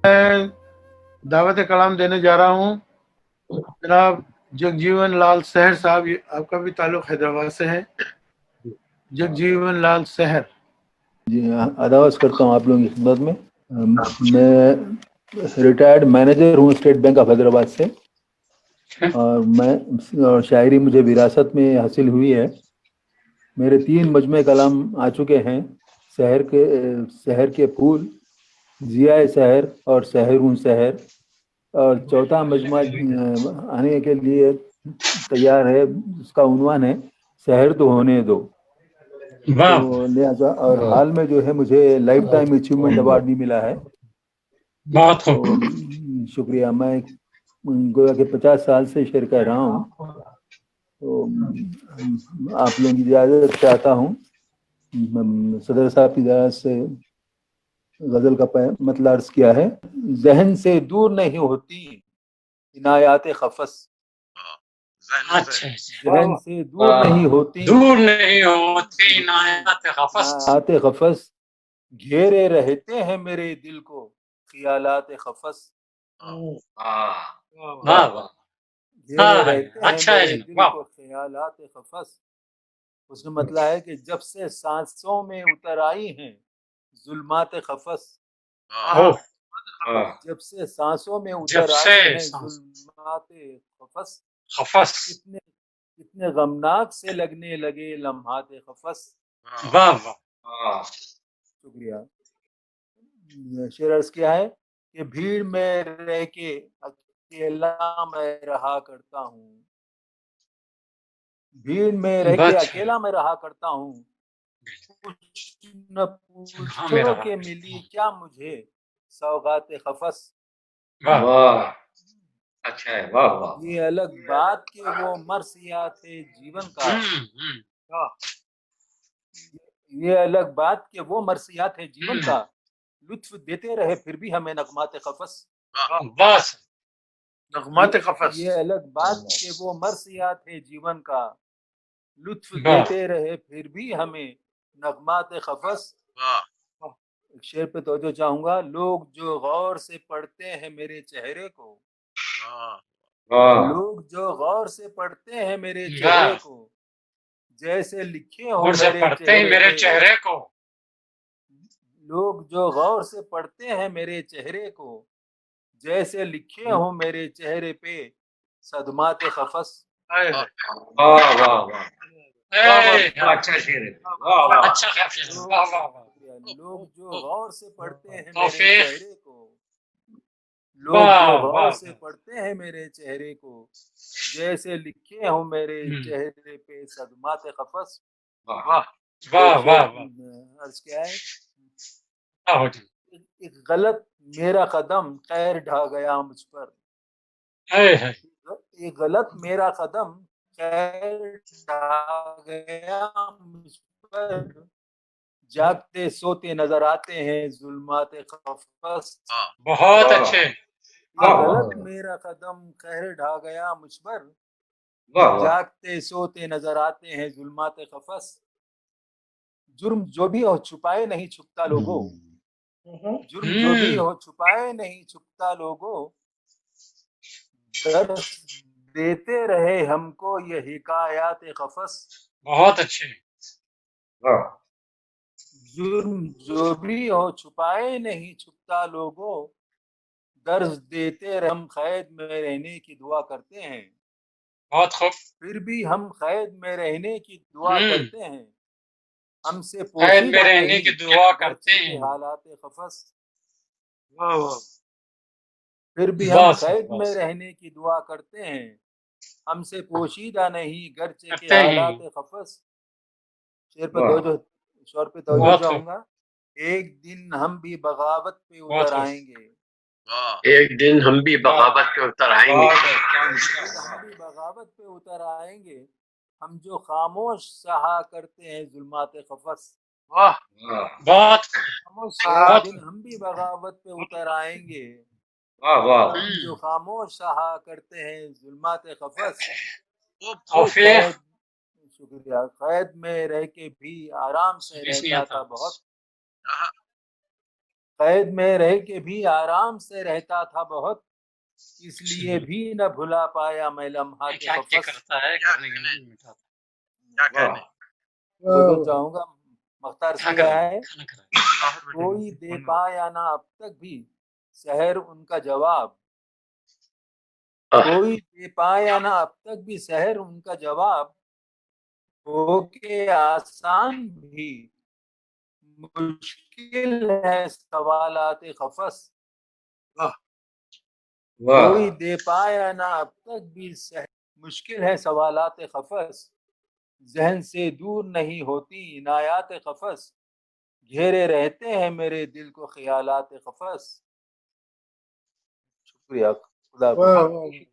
میں دعوت کلام دینے جا رہا ہوں جناب جگجیون لال سحر صاحب. آپ کا بھی تعلق حیدرآباد سے ہے. جگجیون لال سحر. جی آداز کرتا ہوں آپ لوگوں کی خدمت میں. میں ریٹائرڈ مینیجر ہوں اسٹیٹ بینک آف حیدرآباد سے، اور میں شاعری مجھے وراثت میں حاصل ہوئی ہے. میرے 3 مجموعے کلام آ چکے ہیں، سحر کے پھول، ضیاء سحر اور سحر ہوں سحر، اور چوتھا مجموعہ آنے کے لیے تیار ہے، اس کا عنوان ہے سحر تو ہونے دو. تو لہٰذا اور حال میں جو ہے مجھے لائف ٹائم اچیومنٹ ایوارڈ بھی ملا ہے. بہت تو خوب. شکریہ. میں گویا کہ 50 سال سے شعر کہہ رہا ہوں، تو آپ لوگوں کی اجازت چاہتا ہوں. صدر صاحب کی اجازت سے غزل کا مطلب عرض کیا ہے. ذہن سے دور نہیں ہوتی عنایات خفس، اچھا ذہن سے دور نہیں ہوتی دور نہیں ہوتی عنایات خفس، عنایات خفس، گھیرے رہتے ہیں میرے دل کو خیالات خفس. واہ واہ. گھیرے رہتے ہیں اچھا ہے میرے جناب، دل واہ. کو خیالات خفس. اس کا مطلب ہے کہ جب سے سانسوں میں اتر آئی ہیں ظلمات خفس، اوہ، جب سے سانسوں میں جب اتر سے آئی ہیں ظلمات خفس، خفس. کتنے غمناک سے لگنے لگے لمحات خفس. واہ واہ. شکریہ. شعر عرض کیا ہے کہ بھیڑ میں رہ کے اکیلا میں رہا کرتا ہوں، بھیڑ میں رہ کے اکیلا میں رہا کرتا ہوں، کچھ نہ پوچھو کہ ملی کیا مجھے سوغات خفس. واہ، اچھا ہے، واہ واہ. یہ الگ بات کہ وہ مرثیات جیون کا، یہ الگ بات کہ وہ مرثیات جیون کا لطف دیتے رہے پھر بھی ہمیں نغمات قفس. بس نغمات قفس. یہ الگ بات کہ وہ مرثیات جیون کا لطف دیتے رہے پھر بھی ہمیں نغمات قفس. ایک شعر پہ توجہ چاہوں گا. لوگ جو غور سے پڑھتے ہیں میرے چہرے کو، لوگ جو غور سے پڑھتے ہیں میرے چہرے کو، جیسے لکھے ہوں میرے چہرے کو، لوگ جو غور سے پڑھتے ہیں میرے چہرے کو، جیسے لکھے ہوں میرے چہرے پہ صدمات قفس. واہ واہ واہ. اچھا شعر ہے، واہ واہ. اچھا شعر ہے، واہ واہ واہ. لوگ جو غور سے پڑھتے ہیں میرے چہرے کو، لوگ جو واہ غور واہ. سے پڑھتے ہیں میرے چہرے کو، جیسے لکھے ہوں میرے چہرے پہ صدمات قفس. واہ واہ واہ. عرض کیا ہے، ایک غلط میرا قدم خیر ڈھا گیا مجھ پر، ایک غلط میرا قدم خیر ڈھا گیا مجھ پر، جاگتے سوتے نظر آتے ہیں ظلمات قفس. بہت اچھے. غلط میرا قدم خیر ڈھا گیا مجھ پر، جاگتے سوتے نظر آتے ہیں ظلمات قفس. جرم جو بھی ہو چھپائے نہیں چھپتا لوگوں، جرم جو بھی ہو چھپائے نہیں چھپتا لوگوں، درس دیتے رہے ہم کو یہ حکایات قفس. بہت اچھے. جرم جو بھی ہو چھپائے نہیں چھپتا لوگوں، درس دیتے رہے ہم قید میں رہنے کی دعا کرتے ہیں. بہت خوب. پھر بھی ہم قید میں رہنے کی دعا کرتے ہیں، ہم سے قید میں پوشیدہ رہنے نہیں کی دعا کرتے گرچہ ہیں. کے حالات قفس. پھر بھی ہم قید میں رہنے کی دعا کرتے ہیں، ہم سے پوشیدہ نہیں گرچہ کے حالات قفس. شعر پہ توجہ، شعر پہ توجہ چاہوں گا. ایک دن ہم بھی بغاوت پہ اتر آئیں گے، ایک دن ہم بھی بغاوت پہ اتر آئیں گے، ہم بھی بغاوت پہ اتر آئیں گے، ہم جو خاموش سہا کرتے ہیں ظلمات قفس. بہت ایک دن ہم بھی بغاوت پہ اتر آئیں گے، ہم جو خاموش سہا کرتے ہیں ظلمات قفس. شکریہ. قید میں رہ کے بھی آرام سے رہتا تھا بہت، قید میں رہ کے بھی آرام سے رہتا تھا بہت، اس لیے بھی نہ بھلا پایا میں لمحات کیا قفس۔ کرتا ہے کرنے کے نہیں مٹھا کیا کہنے اردو چاہوں گا، مختار کھانا سے کھا ہے کھانا کھا کوئی دے پایا نہ اب تک بھی سحر ان کا جواب، کوئی دے پایا نہ اب تک بھی سحر ان کا جواب، ہو کے آسان بھی مشکل ہے سوالات قفس، کوئی دے پایا نہ اب تک بھی سحر، مشکل ہے سوالات قفس، ذہن سے دور نہیں ہوتی عنایات قفس، گھیرے رہتے ہیں میرے دل کو خیالات قفس۔ شکریہ، خدا حافظ۔